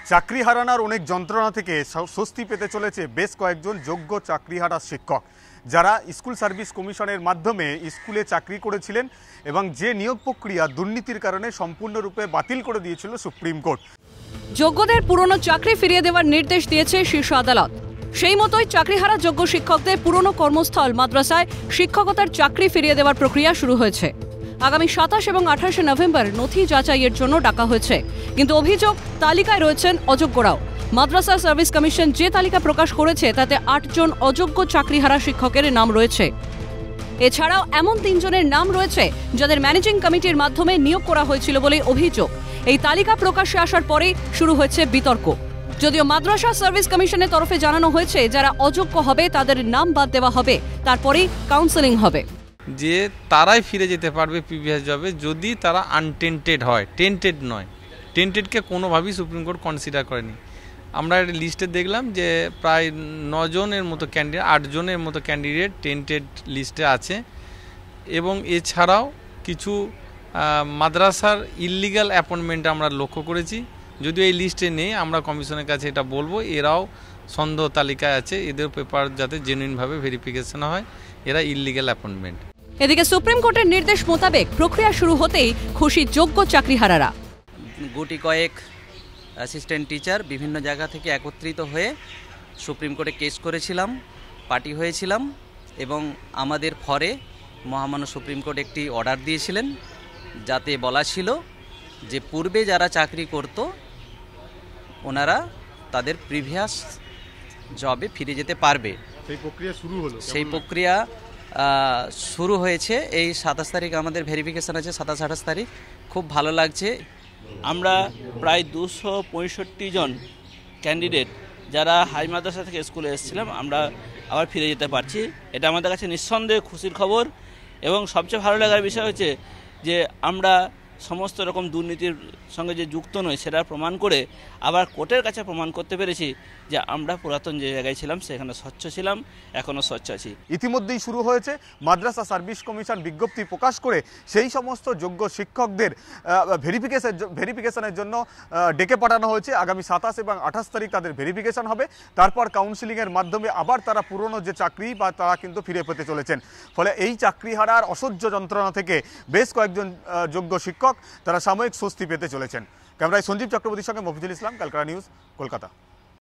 চাকরি হারানোর অনেক যন্ত্রণা থেকে স্বস্তি পেতে চলেছে বেশ কয়েকজন যোগ্য চাকরিহারা শিক্ষক, যারা স্কুল সার্ভিস কমিশনের মাধ্যমে স্কুলে চাকরি করেছিলেন এবং যে নিয়োগ প্রক্রিয়া দুর্নীতির কারণে সম্পূর্ণরূপে বাতিল করে দিয়েছিল সুপ্রিম কোর্ট। যোগ্যদের পুরনো চাকরি ফিরিয়ে দেওয়ার নির্দেশ দিয়েছে শীর্ষ আদালত। সেই মতোই চাকরিহারা যোগ্য শিক্ষকদের পুরনো কর্মস্থল মাদ্রাসায় শিক্ষকতার চাকরি ফিরিয়ে দেওয়ার প্রক্রিয়া শুরু হয়েছে। আগামী 27 এবং 28 নভেম্বর নথি যাচাইয়ের জন্য ডাকা হয়েছে, কিন্তু অভিযোগ তালিকায় রয়েছেন অযোগ্যরাও। মাদ্রাসা সার্ভিস কমিশন যে তালিকা প্রকাশ করেছে তাতে 8 জন অযোগ্য চাকরিহারা শিক্ষকের নাম রয়েছে। এছাড়াও এমন 3 জনের নাম রয়েছে যাদের ম্যানেজিং কমিটির মাধ্যমে নিয়োগ করা হয়েছিল বলে অভিযোগ। এই তালিকা প্রকাশ্যে আসার পরেই শুরু হয়েছে বিতর্ক। যদিও মাদ্রাসা সার্ভিস কমিশনের তরফে জানানো হয়েছে যারা অযোগ্য হবে তাদের নাম বাদ দেওয়া হবে, তারপরেই কাউন্সেলিং হবে। যে তারাই ফিরে যেতে পারবে প্রিভিয়াস জবে যদি তারা আনটেন্টেড হয়, টেন্টেড নয়। টেন্টেডকে কোনোভাবেই সুপ্রিম কোর্ট কনসিডার করেনি। আমরা একটা লিস্টে দেখলাম যে প্রায় 9 জনের মতো ক্যান্ডিডেট, 8 জনের মতো ক্যান্ডিডেট টেন্টেড লিস্টে আছে। এবং এছাড়াও কিছু মাদ্রাসার ইললিগাল অ্যাপয়েন্টমেন্ট আমরা লক্ষ্য করেছি, যদিও এই লিস্টে নেই। আমরা কমিশনের কাছে এটা বলবো, এরাও সন্দেহ তালিকায় আছে, এদের পেপার যাতে জেনুইনভাবে ভেরিফিকেশন হয়, এরা ইললিগাল অ্যাপয়েন্টমেন্ট। এদিকে সুপ্রিম কোর্টের নির্দেশ মোতাবেক প্রক্রিয়া শুরু হতেই খুশি যোগ্য চাকরিহারারা। গুটি কয়েক অ্যাসিস্ট্যান্ট টিচার বিভিন্ন জায়গা থেকে একত্রিত হয়ে সুপ্রিম কোর্টে কেস করেছিলাম, পার্টি হয়েছিলাম এবং আমাদের ফরে মহামান্য সুপ্রিম কোর্ট একটি অর্ডার দিয়েছিলেন, যাতে বলা ছিল যে পূর্বে যারা চাকরি করত ওনারা তাদের প্রিভিয়াস জবে ফিরে যেতে পারবে। সেই প্রক্রিয়া শুরু হয়েছে। এই 27 তারিখ আমাদের ভেরিফিকেশান আছে, 27-28 তারিখ। খুব ভালো লাগছে। আমরা প্রায় 265 জন ক্যান্ডিডেট যারা হাই মাদ্রাসা থেকে স্কুলে এসেছিলাম, আমরা আবার ফিরে যেতে পারছি। এটা আমাদের কাছে নিঃসন্দেহে খুশির খবর। এবং সবচেয়ে ভালো লাগার বিষয় হচ্ছে যে আমরা সমস্ত রকম দুর্নীতির সঙ্গে যে যুক্ত নয় সেটা প্রমাণ করে আবার কোর্টের কাছে প্রমাণ করতে পেরেছি যে আমরা পুরাতন যে জায়গায় ছিলাম সেখানে স্বচ্ছ ছিলাম, এখনও স্বচ্ছ আছি। ইতিমধ্যেই শুরু হয়েছে মাদ্রাসা সার্ভিস কমিশন বিজ্ঞপ্তি প্রকাশ করে সেই সমস্ত যোগ্য শিক্ষকদের ভেরিফিকেশনের জন্য ডেকে পাঠানো হয়েছে। আগামী 27 এবং 28 তারিখ তাদের ভেরিফিকেশন হবে, তারপর কাউন্সিলিংয়ের মাধ্যমে আবার তারা পুরনো যে চাকরি বা তারা কিন্তু ফিরে পেতে চলেছেন। ফলে এই চাকরি হারার অসহ্য যন্ত্রণা থেকে বেশ কয়েকজন যোগ্য শিক্ষক তারা সাময়িক স্বস্তি পেতে চলেছেন। ক্যামেরায় সঞ্জীব চক্রবর্তীর সঙ্গে মফিজুল ইসলাম, ক্যালকাটা নিউজ, কলকাতা।